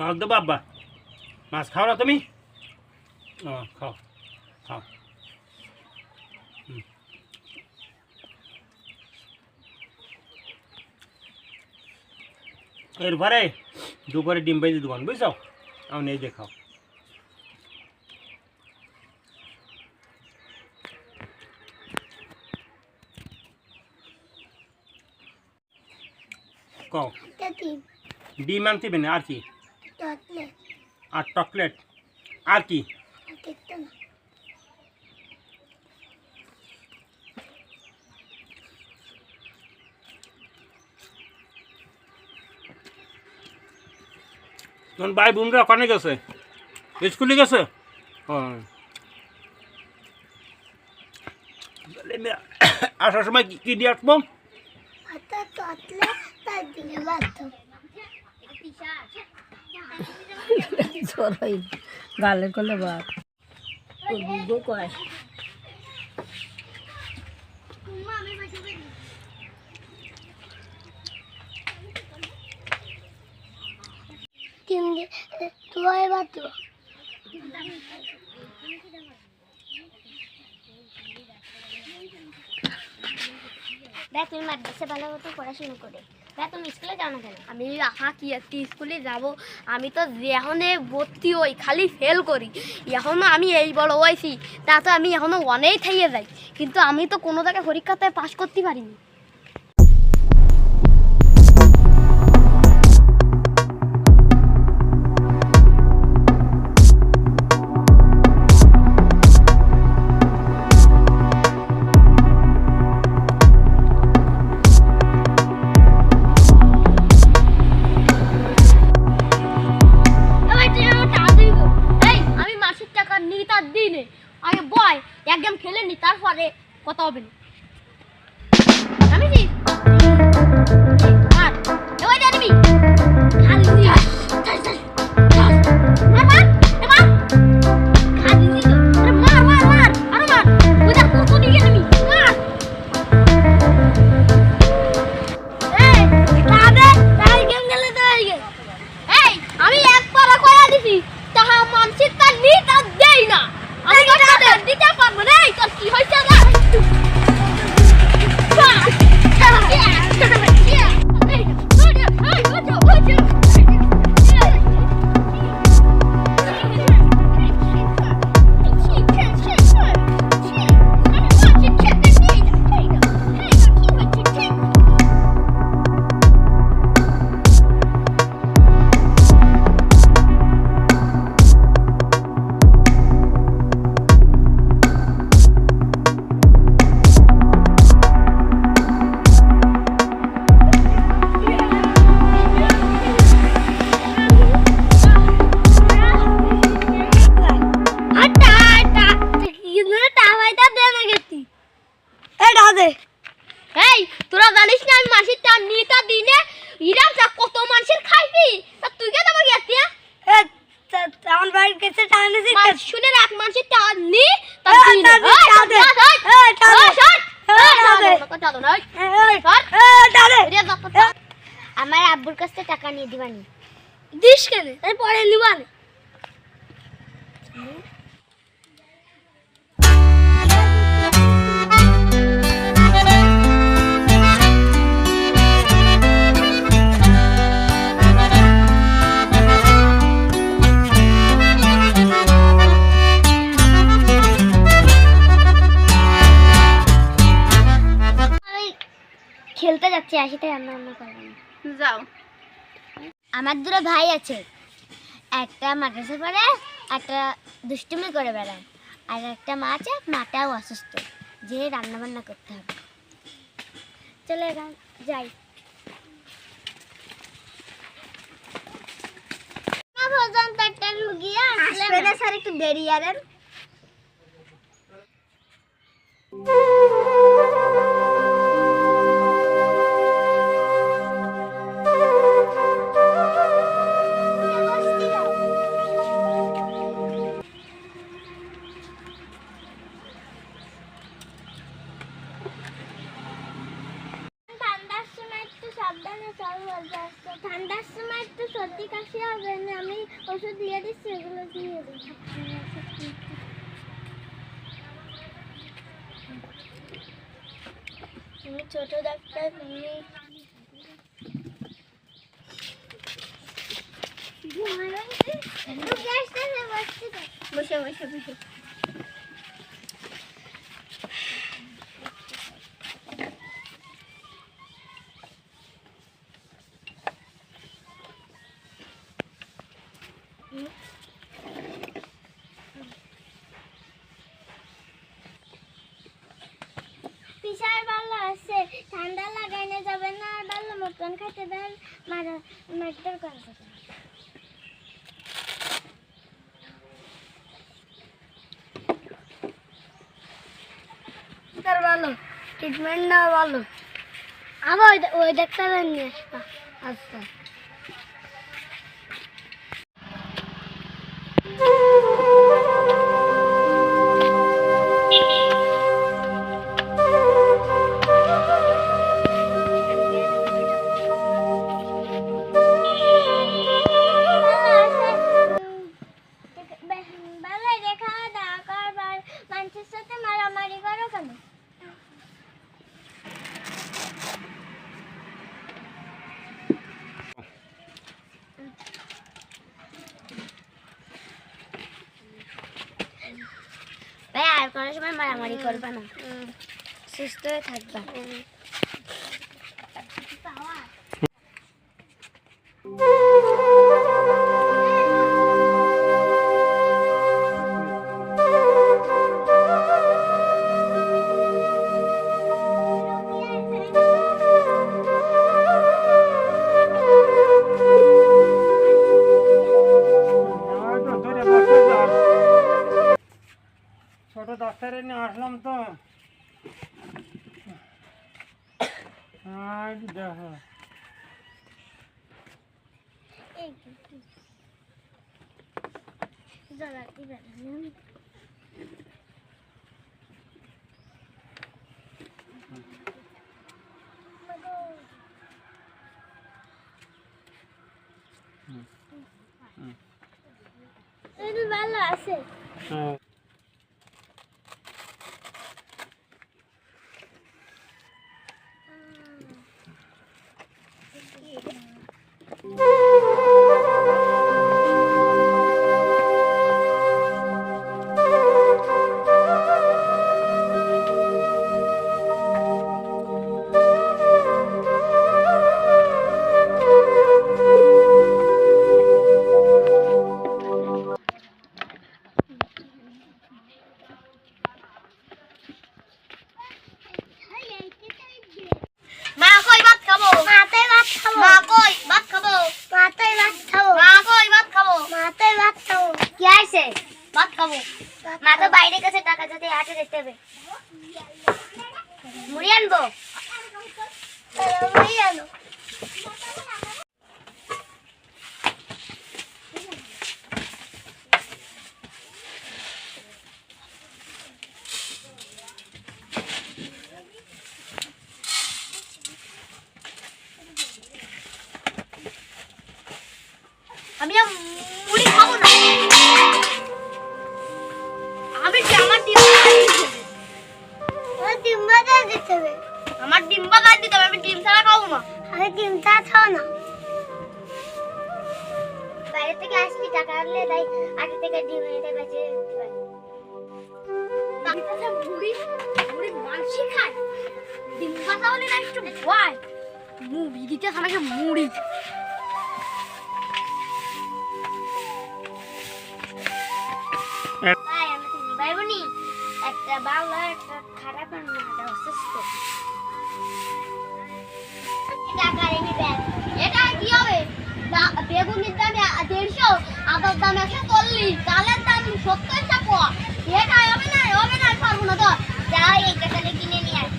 মাছ দেবো আব্বা মাছ খাও না তুমি খাও খাও এরপরে দুপুরে ডিম বেজে দোকান বুঝছো আমি নেই যে খাও কও ডিম আনতে না আর কি আর চকলেট আর কি তোমার ভাই বোনরা ওখানে গেছে স্কুলে গেছে আসার সময় কি দিয়ে আসবো গালের করলে বাপ কয় তুমি মাদ্রাসা ভালো মতো পড়াশোনা করে তুমি স্কুলে যাও না কেন? আমি কি একটি স্কুলে যাব? আমি তো এখন ভর্তি হই খালি ফেল করি। এখনও আমি এই বড় হয়েছি তা তো আমি এখনও অনেক থাইয়ে যাই, কিন্তু আমি তো কোনো জায়গায় পরীক্ষাতে পাশ করতে পারিনি। আগে বয় এক গেম খেলে নি, তারপরে কথা হবে না। আমি এক পারা করা দিছি তাহা মানসিক তার নিত আর দেই না। আমি কথা দিতে পারবো না। তোর কি হইছে না? তোরা জানিস না আমি মাসির টান নিতা দিনে ইরাম যা কত মানুষের খাইবি, তা তুই কে দেবো গেছি? আমার বাড়ির কাছে টান দিছি শুনে রাখ, মানুষের টান নি তা আমার আব্বুর কাছ থেকে টাকা নিয়ে দিবানি। দিস কেন? পরে নিবানি। খেলতে যাচ্ছি, আসিতে রান্না বান্না করবো। যাও। আমার দুটো ভাই আছে, একটা মাদ্রাসা পড়ে, একটা দুষ্টুমি করে বেড়ায়, আর একটা মা আছে, মাটাও অসুস্থ, যে রান্না বান্না করতে হবে। চলে যাই। স্যার একটু দেরি আরেন। ঠান্ডার সময় একটু সাবধানে চল, ঠান্ডার সময় একটু সর্দি কাশি হবে আমি ওষুধ দিয়ে দিচ্ছি, এগুলো দিয়ে দিই। তুমি ছোট ডাক্তার, তুমি বসে বসে বসে পিসার ভালো আছে, ঠান্ডা লাগাইনে যাবে না, আর ভালো মটন খাইতে দেন, মারটার কথা ডাক্তার ভালো, ট্রিটমেন্ট না ভালো। আবার ওই ডাক্তার নিয়ে আসবা। আচ্ছা ভালো দেখা দাওয়া করবার মানুষের সাথে মারামারি করো কেন? ভাই আর কোনো সময় মারামারি করবা না, সুস্থ হয়ে থাকবা। ছোট ডাক্তারে নিয়ে আসলাম তো, আজ দেখো ভালো আছে। মা কই ভাত খাবো, মাথায় ভাত খাবো, মা কই ভাত খাবো, মাথায় ভাত খাবো, মা কই ভাত খাবো, মাথায় ভাত খাবো। কি আছে ভাত খাবো। মা তো বাইরে গেছে টাকা যাতে হাটে দেখতে হবে, মুড়ি আনবো। মুড়ি আনো। আমি আর মুড়ি খাবো না, আমি কি আমার ডিম দিতে হবে, আমার ডিম বাগার দিতে হবে, আমি ডিম ছাড়া খাবো না। আমি ডিমটা খাও না। বাইরে থেকে আসলি টাকা আনলে তাই আগে থেকে ডিম এনে বেঁচে মুড়ি মুড়ি মাংসি খায়, ডিম ভাজা হলে না একটু ভয়, মুড়ি দিতে আমাকে মুড়ি। ভাই আমি তো ভাই বোনি, একটা ভালো একটা খারাপ আর একটা অসুস্থ। টাকা এনে দেন, এটা কি হবে? বেগুনের দাম 150, আদার দাম 140, চালের দাম 70 টাকা। এটা হবে না, হবে না, পারবো না তো। যাই এই টাকাটা কিনে নিয়ে আসি।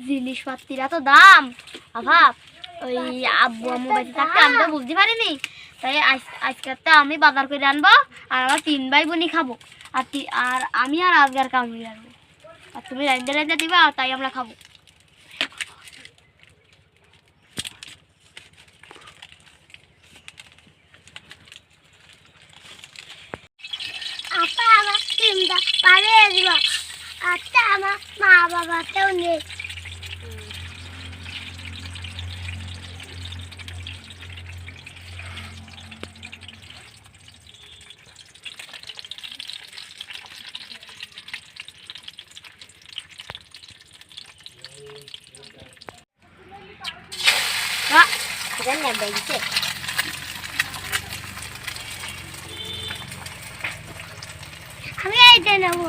জিনিসপাতির এত দাম অভাব। ওই আব্বু আম্মু বেঁচে থাকতে আমি তো বুঝতে পারিনি, তাই আজকে আমি বাজার করে আনবো আর আমার 3 ভাই বোনই খাবো। আর আমি আর আজগার কামড়ে আনবো, আর তুমি রাইন্দে রাইন্দে দিবা, তাই আমরা খাবো। আপা আমার টিমটা পালিয়ে দিব। আচ্ছা আমার মা বাবাকেও নেই। আমি এইটা নেবো।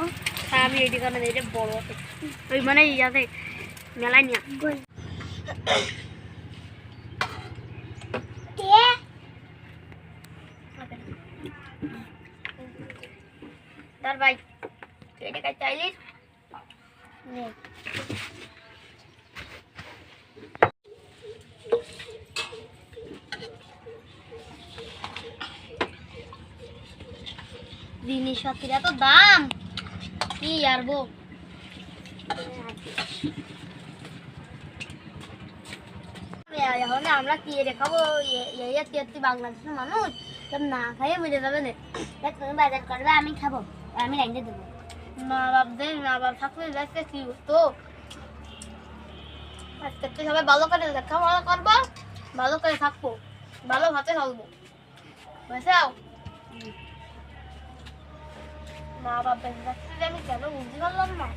আমি এটি কারণে এটা বড় আছে, ওই মানে ইয়াতে মেলায় নিয়ে তার ভাই এটা কাজ চাইলিস জিনিসপত্রের এত দাম কি আর বো। এখন আমরা কি রেখাবো, বাংলাদেশের মানুষ সব না খাইয়ে বুঝে যাবে না। তুমি বাজার করবে, আমি খাবো, আমি রাইন্দে দেবো। মা বাপ থাকলে দেখতে কি হতো। আজকে তো সবাই ভালো করে লেখাপড়া করবো, ভালো করে থাকবো, ভালো ভাতে চলবো, বুঝাও। মা বাপ বেঁচে থাকতে যে আমি কেন বুঝতে পারলাম না।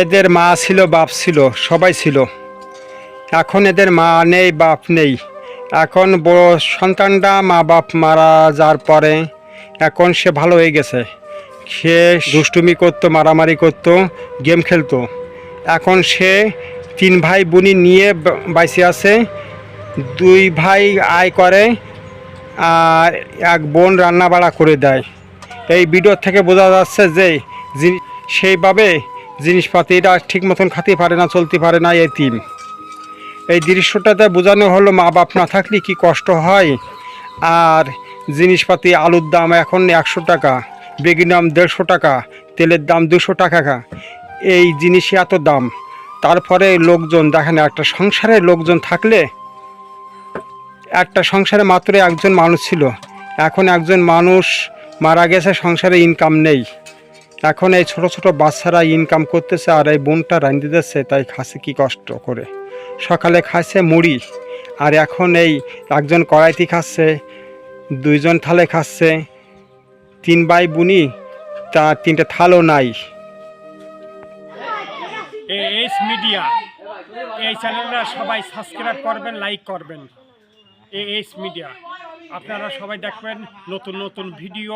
এদের মা ছিল, বাপ ছিল, সবাই ছিল। এখন এদের মা নেই, বাপ নেই। এখন বড় সন্তানটা মা বাপ মারা যাওয়ার পরে এখন সে ভালো হয়ে গেছে। সে দুষ্টুমি করতো, মারামারি করতো, গেম খেলতো। এখন সে 3 ভাই বোনই নিয়ে বাইসে আছে। 2 ভাই আয় করে আর 1 বোন রান্না বাড়া করে দেয়। এই ভিডিও থেকে বোঝা যাচ্ছে যে সেইভাবে জিনিসপাতিটা ঠিক মতন খেতে পারে না, চলতে পারে না এতিম। এই দৃশ্যটাতে বোঝানো হলো মা বাপ না থাকলে কি কষ্ট হয়। আর জিনিসপাতি আলুর দাম এখন 100 টাকা, বেগুনের দাম 150 টাকা, তেলের দাম 200 টাকা। এই জিনিসই এত দাম। তারপরে লোকজন দেখেন, একটা সংসারে লোকজন থাকলে, একটা সংসারে মাত্র 1জন মানুষ ছিল, এখন 1জন মানুষ মারা গেছে, সংসারে ইনকাম নেই। এখন এই ছোট ছোট বাচ্চারা ইনকাম করতেছে আর এই বোনটা রাঁধতে দিচ্ছে, তাই খাচ্ছে কি কষ্ট করে। সকালে খাচ্ছে মুড়ি, আর এখন এই 1জন কড়াইতে খাচ্ছে, 2জন থালে খাচ্ছে। 3 ভাই বোনই, তার 3টে থালও নাই। এএস মিডিয়া, এই চ্যানেলটা সবাই সাবস্ক্রাইব করবেন, লাইক করবেন। এএস মিডিয়া, আপনারা সবাই দেখবেন নতুন নতুন ভিডিও।